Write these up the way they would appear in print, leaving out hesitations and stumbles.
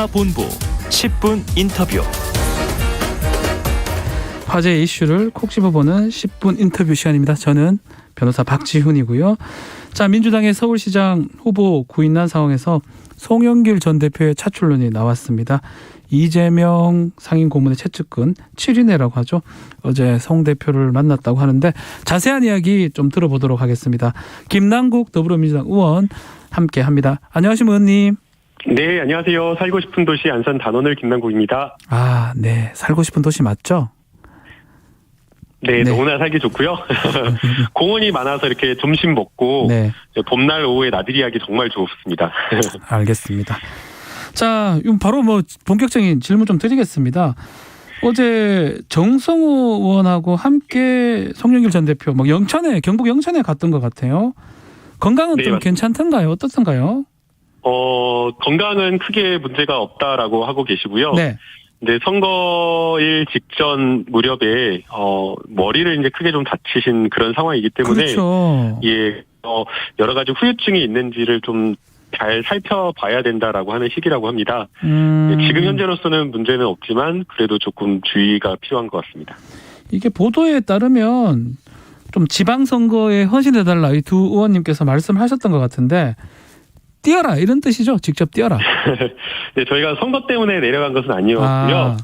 본부 10분 인터뷰. 화제 이슈를 콕 집어보는 10분 인터뷰 시간입니다. 저는 변호사 박지훈이고요. 자, 민주당의 서울시장 후보 구인난 상황에서 송영길 전 대표의 차출론이 나왔습니다. 이재명 상임 고문의 최측근 7인회라고 하죠. 어제 송 대표를 만났다고 하는데 자세한 이야기 좀 들어보도록 하겠습니다. 김남국 더불어민주당 의원 함께합니다. 안녕하십니까 의원님. 네, 안녕하세요. 살고 싶은 도시 안산 단원을 김남국입니다. 아, 네. 살고 싶은 도시 맞죠? 네, 네. 너무나 살기 좋고요. 공원이 많아서 이렇게 점심 먹고 네. 봄날 오후에 나들이 하기 정말 좋습니다. 알겠습니다. 자, 바로 본격적인 질문 좀 드리겠습니다. 어제 정성호 의원하고 함께 송영길 전 대표 영천에, 경북 영천에 갔던 것 같아요. 건강은 네, 좀 맞습니다. 괜찮던가요? 어떻던가요? 건강은 크게 문제가 없다라고 하고 계시고요. 네. 근데 선거일 직전 무렵에 머리를 이제 크게 좀 다치신 그런 상황이기 때문에 그렇죠. 예, 여러 가지 후유증이 있는지를 좀 잘 살펴봐야 된다라고 하는 시기라고 합니다. 지금 현재로서는 문제는 없지만 그래도 조금 주의가 필요한 것 같습니다. 이게 보도에 따르면 좀 지방선거에 헌신해달라 이 두 의원님께서 말씀하셨던 것 같은데 뛰어라 이런 뜻이죠? 직접 뛰어라. 네, 저희가 선거 때문에 내려간 것은 아니었고요.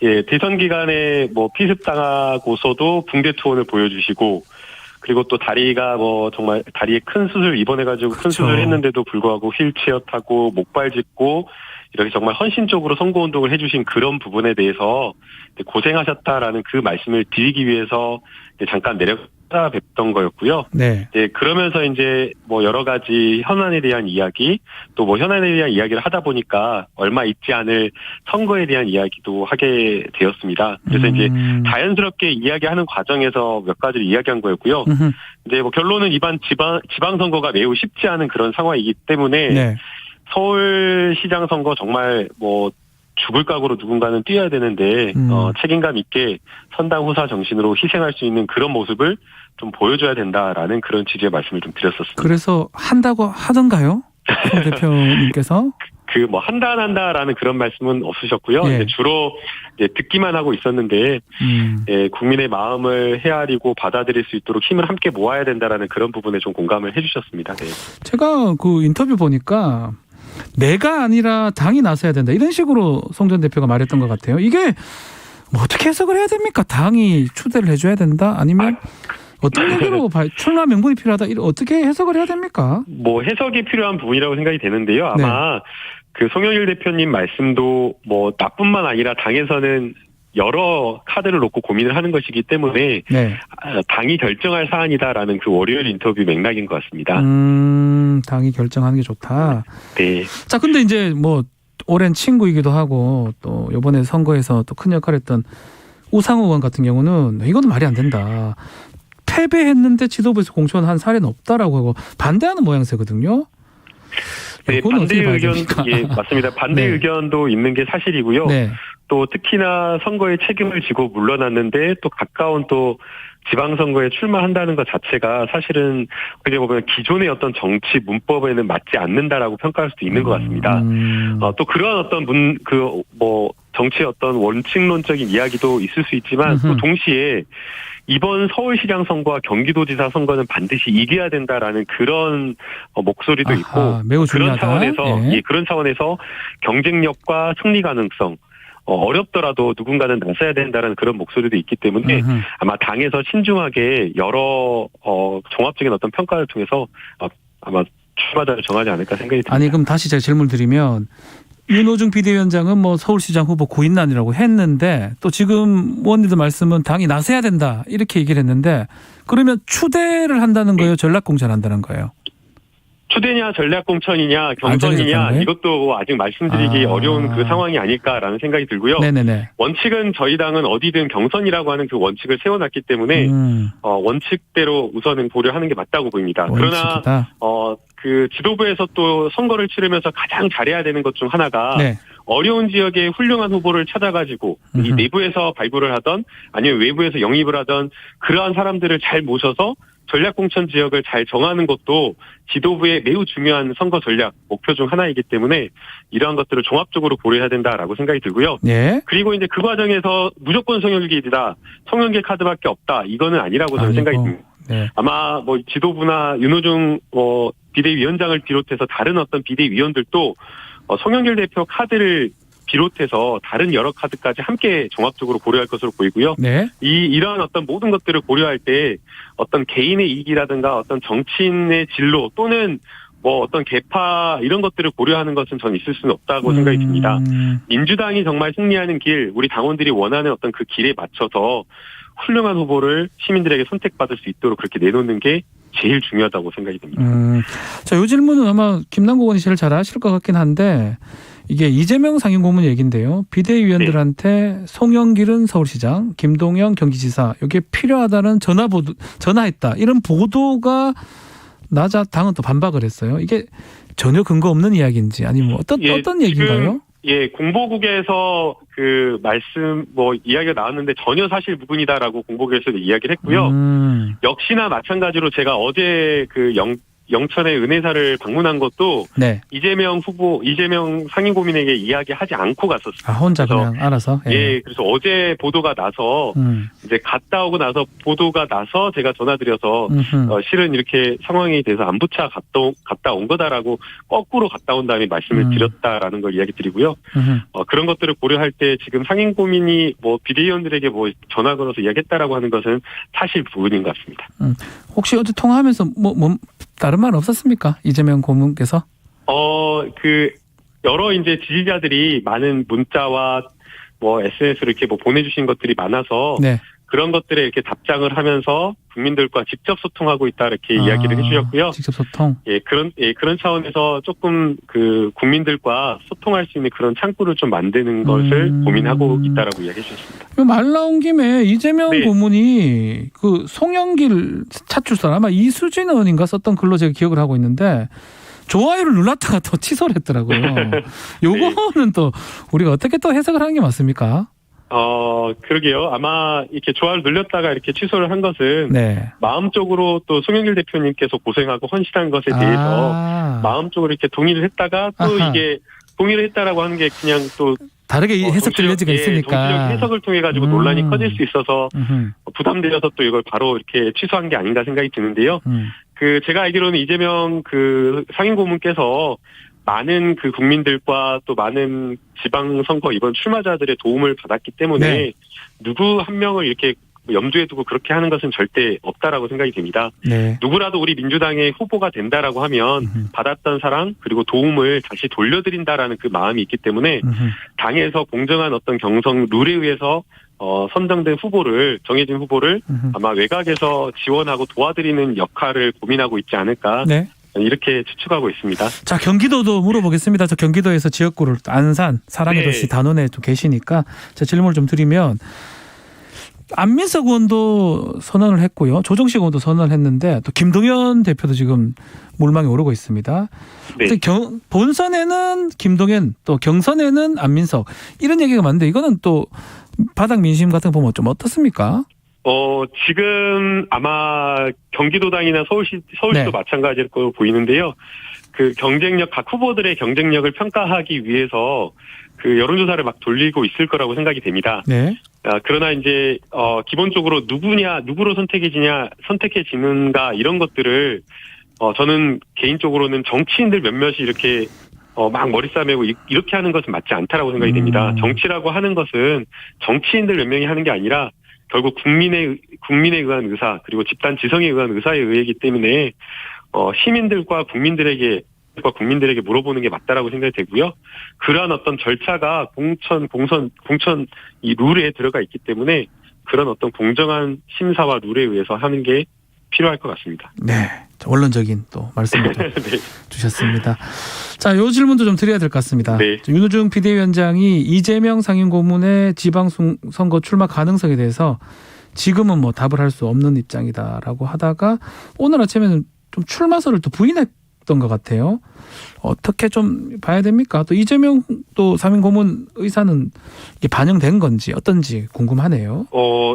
예, 대선 기간에 피습당하고서도 붕대 투혼을 보여주시고 그리고 또 다리가 정말 다리에 큰 수술 입원해가지고 큰 수술을 했는데도 불구하고 휠체어 타고 목발 짚고 이렇게 정말 헌신적으로 선거운동을 해주신 그런 부분에 대해서 고생하셨다라는 그 말씀을 드리기 위해서 잠깐 찾아뵙던 거였고요. 네. 네, 그러면서 이제 여러 가지 현안에 대한 이야기, 또 현안에 대한 이야기를 하다 보니까 얼마 있지 않을 선거에 대한 이야기도 하게 되었습니다. 그래서 이제 자연스럽게 이야기하는 과정에서 몇 가지를 이야기한 거였고요. 이제 결론은 이번 지방선거가 매우 쉽지 않은 그런 상황이기 때문에 네. 서울시장 선거 정말 죽을 각오로 누군가는 뛰어야 되는데 책임감 있게 선당 후사 정신으로 희생할 수 있는 그런 모습을 좀 보여줘야 된다라는 그런 취지의 말씀을 좀 드렸었습니다. 그래서 한다고 하던가요? 송 대표님께서? 한다라는 그런 말씀은 없으셨고요. 예. 이제 주로 듣기만 하고 있었는데 국민의 마음을 헤아리고 받아들일 수 있도록 힘을 함께 모아야 된다라는 그런 부분에 좀 공감을 해주셨습니다. 네. 제가 그 인터뷰 보니까 내가 아니라 당이 나서야 된다 이런 식으로 송 전 대표가 말했던 것 같아요. 이게 어떻게 해석을 해야 됩니까? 당이 추대를 해줘야 된다? 아니면 어떤 얘기로 출마 명분이 필요하다? 어떻게 해석을 해야 됩니까? 해석이 필요한 부분이라고 생각이 되는데요. 아마 그 송영길 대표님 말씀도 나뿐만 아니라 당에서는 여러 카드를 놓고 고민을 하는 것이기 때문에 당이 결정할 사안이다라는 그 월요일 인터뷰 맥락인 것 같습니다. 당이 결정하는 게 좋다. 네. 자, 근데 이제 오랜 친구이기도 하고 또 이번에 선거에서 또 큰 역할을 했던 우상호 의원 같은 경우는 이건 말이 안 된다. 패배했는데 지도부에서 공천한 사례는 없다라고 하고 반대하는 모양새거든요. 네, 반대 의견, 예, 맞습니다. 반대 의견도 있는 게 사실이고요. 네. 또 특히나 선거에 책임을 지고 물러났는데 또 가까운 또 지방선거에 출마한다는 것 자체가 사실은 어떻게 보면 기존의 어떤 정치 문법에는 맞지 않는다라고 평가할 수도 있는 것 같습니다. 또 그런 어떤 정치의 어떤 원칙론적인 이야기도 있을 수 있지만 또 동시에 이번 서울시장 선거와 경기도지사 선거는 반드시 이겨야 된다라는 그런 목소리도 있고 매우 중요하다. 그런 차원에서 경쟁력과 승리 가능성 어렵더라도 누군가는 나서야 된다는 그런 목소리도 있기 때문에 아마 당에서 신중하게 여러 종합적인 어떤 평가를 통해서 아마 출마자를 정하지 않을까 생각이 듭니다. 아니 그럼 다시 제가 질문을 드리면 윤호중 비대위원장은 서울시장 후보 구인난이라고 했는데 또 지금 의원님들 말씀은 당이 나서야 된다 이렇게 얘기를 했는데 그러면 추대를 한다는 거예요? 전략공천한다는 거예요? 추대냐 전략공천이냐 경선이냐 이것도 아직 말씀드리기 어려운 그 상황이 아닐까라는 생각이 들고요. 네네네. 원칙은 저희 당은 어디든 경선이라고 하는 그 원칙을 세워놨기 때문에 원칙대로 우선은 고려하는 게 맞다고 보입니다. 원칙이다. 그러나 그 지도부에서 또 선거를 치르면서 가장 잘해야 되는 것 중 하나가 어려운 지역에 훌륭한 후보를 찾아가지고 이 내부에서 발굴을 하던 아니면 외부에서 영입을 하던 그러한 사람들을 잘 모셔서 전략공천 지역을 잘 정하는 것도 지도부의 매우 중요한 선거 전략 목표 중 하나이기 때문에 이러한 것들을 종합적으로 고려해야 된다라고 생각이 들고요. 네. 그리고 이제 그 과정에서 무조건 송영길이다, 송영길 카드밖에 없다, 이거는 아니라고 저는 생각이 듭니다. 네. 아마 뭐 지도부나 윤호중 비대위원장을 비롯해서 다른 어떤 비대위원들도 송영길 대표 카드를 비롯해서 다른 여러 카드까지 함께 종합적으로 고려할 것으로 보이고요. 네. 이러한 어떤 모든 것들을 고려할 때 어떤 개인의 이익이라든가 어떤 정치인의 진로 또는 뭐 어떤 계파 이런 것들을 고려하는 것은 전 있을 수는 없다고 생각이 듭니다. 민주당이 정말 승리하는 길, 우리 당원들이 원하는 어떤 그 길에 맞춰서 훌륭한 후보를 시민들에게 선택받을 수 있도록 그렇게 내놓는 게 제일 중요하다고 생각이 듭니다. 자, 이 질문은 아마 김남국 의원이 제일 잘 아실 것 같긴 한데 이게 이재명 상임고문 얘기인데요. 비대위원들한테 송영길은 서울시장, 김동연 경기지사 이게 필요하다는 전화했다. 이런 보도가 나자 당은 또 반박을 했어요. 이게 전혀 근거 없는 이야기인지 아니면 어떤 얘기인가요? 공보국에서 그 말씀 이야기가 나왔는데 전혀 사실 무근이다라고 공보국에서 이야기를 했고요. 역시나 마찬가지로 제가 어제 그 영천의 은혜사를 방문한 것도 네. 이재명 상임고문에게 이야기하지 않고 갔었어요. 혼자 그냥 알아서. 예, 그래서 어제 보도가 나서 이제 갔다 오고 나서 보도가 나서 제가 전화드려서 실은 이렇게 상황이 돼서 안부차 갔다 온 거다라고 거꾸로 갔다 온 다음에 말씀을 드렸다라는 걸 이야기 드리고요. 그런 것들을 고려할 때 지금 상임고문이 비대위원들에게 전화 걸어서 이야기했다라고 하는 것은 사실 부분인 것 같습니다. 혹시 어제 통화하면서 다른 말 없었습니까? 이재명 고문께서? 여러 이제 지지자들이 많은 문자와 SNS로 이렇게 보내주신 것들이 많아서 네. 그런 것들에 이렇게 답장을 하면서 국민들과 직접 소통하고 있다 이렇게 이야기를 해주셨고요. 직접 소통. 그런 차원에서 조금 그 국민들과 소통할 수 있는 그런 창구를 좀 만드는 것을 고민하고 있다라고 이야기해 주셨습니다. 말 나온 김에 이재명 네. 고문이 그 송영길 차출설 아마 이수진 의원인가 썼던 글로 제가 기억을 하고 있는데 좋아요를 눌렀다가 또 취소를 했더라고요. 요거는 또 우리가 어떻게 또 해석을 하는 게 맞습니까? 그러게요. 아마 이렇게 좋아요를 눌렸다가 이렇게 취소를 한 것은 네. 마음적으로 또 송영길 대표님께서 고생하고 헌신한 것에 대해서 마음적으로 이렇게 동의를 했다가 또 이게 동의를 했다라고 하는 게 그냥 또 다르게 해석될 여지가 있으니까 정치적 해석을 통해 가지고 논란이 커질 수 있어서 부담되어서 또 이걸 바로 이렇게 취소한 게 아닌가 생각이 드는데요. 제가 알기로는 이재명 그 상임고문께서 많은 그 국민들과 또 많은 지방선거 이번 출마자들의 도움을 받았기 때문에 네. 누구 한 명을 이렇게 염두에 두고 그렇게 하는 것은 절대 없다라고 생각이 됩니다. 네. 누구라도 우리 민주당의 후보가 된다라고 하면 받았던 사랑 그리고 도움을 다시 돌려드린다라는 그 마음이 있기 때문에 당에서 공정한 어떤 경선 룰에 의해서 선정된 후보를 정해진 후보를 아마 외곽에서 지원하고 도와드리는 역할을 고민하고 있지 않을까. 네. 이렇게 추측하고 있습니다. 자, 경기도도 물어보겠습니다. 저 경기도에서 지역구를 안산, 사랑의 네. 도시 단원에 또 계시니까 제 질문을 좀 드리면 안민석 의원도 선언을 했고요. 조정식 의원도 선언을 했는데 또 김동연 대표도 지금 물망에 오르고 있습니다. 네. 본선에는 김동연 또 경선에는 안민석 이런 얘기가 많은데 이거는 또 바닥 민심 같은 거 보면 좀 어떻습니까? 지금 아마 경기도당이나 서울시도 네. 마찬가지일 거로 보이는데요. 그 경쟁력, 각 후보들의 경쟁력을 평가하기 위해서 그 여론조사를 막 돌리고 있을 거라고 생각이 됩니다. 네. 그러나 이제, 기본적으로 누구로 선택해지는가 이런 것들을, 저는 개인적으로는 정치인들 몇몇이 이렇게, 막 머리 싸매고 이렇게 하는 것은 맞지 않다라고 생각이 됩니다. 정치라고 하는 것은 정치인들 몇 명이 하는 게 아니라 결국 국민에 의한 의사 그리고 집단 지성에 의한 의사에 의하기 때문에 시민들과 국민들에게 물어보는 게 맞다라고 생각이 되고요. 그러한 어떤 절차가 공천 이 룰에 들어가 있기 때문에 그런 어떤 공정한 심사와 룰에 의해서 하는 게 필요할 것 같습니다. 네, 원론적인 또 말씀을 네. 주셨습니다. 자, 요 질문도 좀 드려야 될 것 같습니다. 네. 윤호중 비대위원장이 이재명 상임고문의 지방선거 출마 가능성에 대해서 지금은 답을 할 수 없는 입장이다라고 하다가 오늘 아침에는 좀 출마설을 또 부인했지 있었던 것 같아요. 어떻게 좀 봐야 됩니까? 또 이재명 또 상임 고문 의사는 이게 반영된 건지 어떤지 궁금하네요.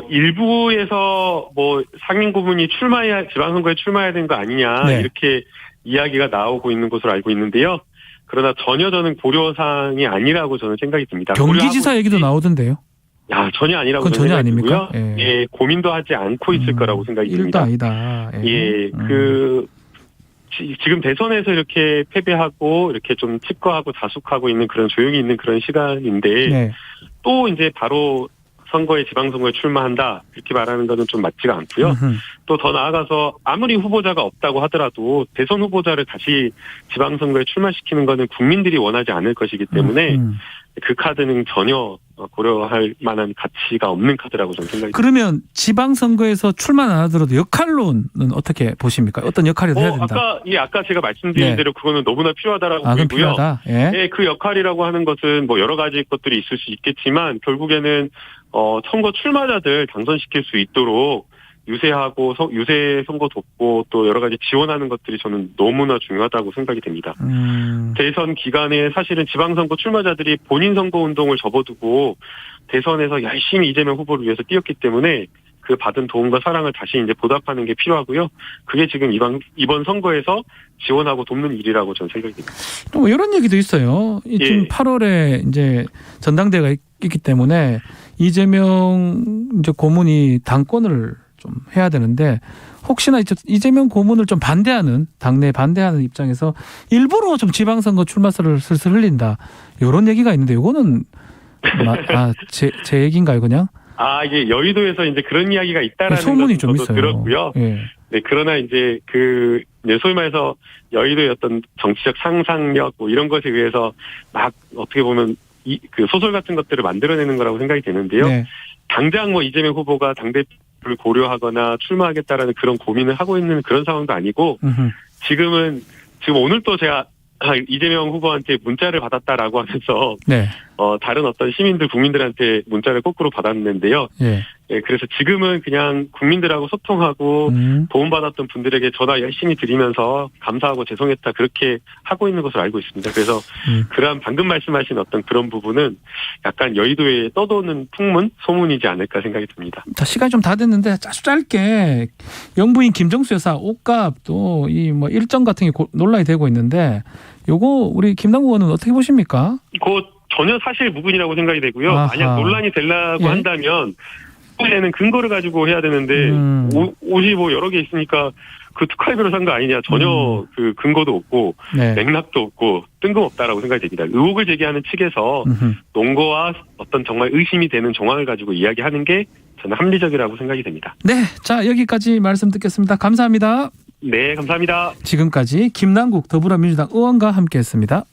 일부에서 뭐 상임 고문이 지방선거에 출마해야 되는 거 아니냐 네. 이렇게 이야기가 나오고 있는 것으로 알고 있는데요. 그러나 전혀 저는 고려사항이 아니라고 저는 생각이 듭니다. 경기지사 얘기도 나오던데요. 전혀 아니라고 그건 저는 전혀 생각이 아닙니까? 들고요. 예, 고민도 하지 않고 있을 거라고 생각이 일도 듭니다. 아니다. 예, 지금 대선에서 이렇게 패배하고 이렇게 좀 칩거하고 다숙하고 있는 그런 조용히 있는 그런 시간인데 네. 또 이제 바로 지방선거에 출마한다 이렇게 말하는 것은 좀 맞지가 않고요. 또 더 나아가서 아무리 후보자가 없다고 하더라도 대선 후보자를 다시 지방선거에 출마시키는 것은 국민들이 원하지 않을 것이기 때문에 그 카드는 전혀 고려할 만한 가치가 없는 카드라고 저는 생각이 듭니다. 그러면 지방선거에서 출마 안 하더라도 역할론은 어떻게 보십니까? 어떤 역할이라도 해야 된다. 아까 제가 말씀드린 네. 대로 그거는 너무나 필요하다라고 그건 보이고요. 필요하다. 예. 네, 그 역할이라고 하는 것은 뭐 여러 가지 것들이 있을 수 있겠지만 결국에는 선거 출마자들 당선시킬 수 있도록 유세하고 유세 선거 돕고 또 여러 가지 지원하는 것들이 저는 너무나 중요하다고 생각이 됩니다. 대선 기간에 사실은 지방선거 출마자들이 본인 선거 운동을 접어두고 대선에서 열심히 이재명 후보를 위해서 뛰었기 때문에 그 받은 도움과 사랑을 다시 이제 보답하는 게 필요하고요. 그게 지금 이번 선거에서 지원하고 돕는 일이라고 저는 생각이 듭니다. 또 이런 얘기도 있어요. 지금 8월에 이제 전당대회가 있기 때문에 이재명 이제 고문이 당권을 좀 해야 되는데 혹시나 이재명 고문을 좀 당내 반대하는 입장에서 일부러 좀 지방선거 출마설을 슬슬 흘린다. 이런 얘기가 있는데 이거는 제 얘기인가요, 그냥? 이게 여의도에서 이제 그런 이야기가 있다라는 소문이 좀 저도 있어요. 들었고요. 예. 네, 그러나 이제 소위 말해서 여의도의 어떤 정치적 상상력 뭐 이런 것에 의해서 막 어떻게 보면 그 소설 같은 것들을 만들어내는 거라고 생각이 되는데요. 네. 당장 뭐 이재명 후보가 당대표를 고려하거나 출마하겠다라는 그런 고민을 하고 있는 그런 상황도 아니고 지금 오늘 또 제가 이재명 후보한테 문자를 받았다라고 하면서 네. 다른 어떤 국민들한테 문자를 거꾸로 받았는데요. 예. 네, 그래서 지금은 그냥 국민들하고 소통하고 도움받았던 분들에게 전화 열심히 드리면서 감사하고 죄송했다 그렇게 하고 있는 것으로 알고 있습니다. 그래서 그러한 방금 말씀하신 어떤 그런 부분은 약간 여의도에 떠도는 소문이지 않을까 생각이 듭니다. 자, 시간이 좀 다 됐는데 아주 짧게 영부인 김정수 여사 옷값 또 이 뭐 일정 같은 게 논란이 되고 있는데 요거 우리 김남국 의원은 어떻게 보십니까? 전혀 사실 무근이라고 생각이 되고요. 아하. 만약 논란이 되려고 한다면 에는 근거를 가지고 해야 되는데 옷이 뭐 여러 개 있으니까 그 특활비로 산 거 아니냐. 전혀 그 근거도 없고 네. 맥락도 없고 뜬금없다라고 생각이 됩니다. 의혹을 제기하는 측에서 논거와 어떤 정말 의심이 되는 정황을 가지고 이야기하는 게 저는 합리적이라고 생각이 됩니다. 네, 자 여기까지 말씀 듣겠습니다. 감사합니다. 네, 감사합니다. 지금까지 김남국 더불어민주당 의원과 함께했습니다.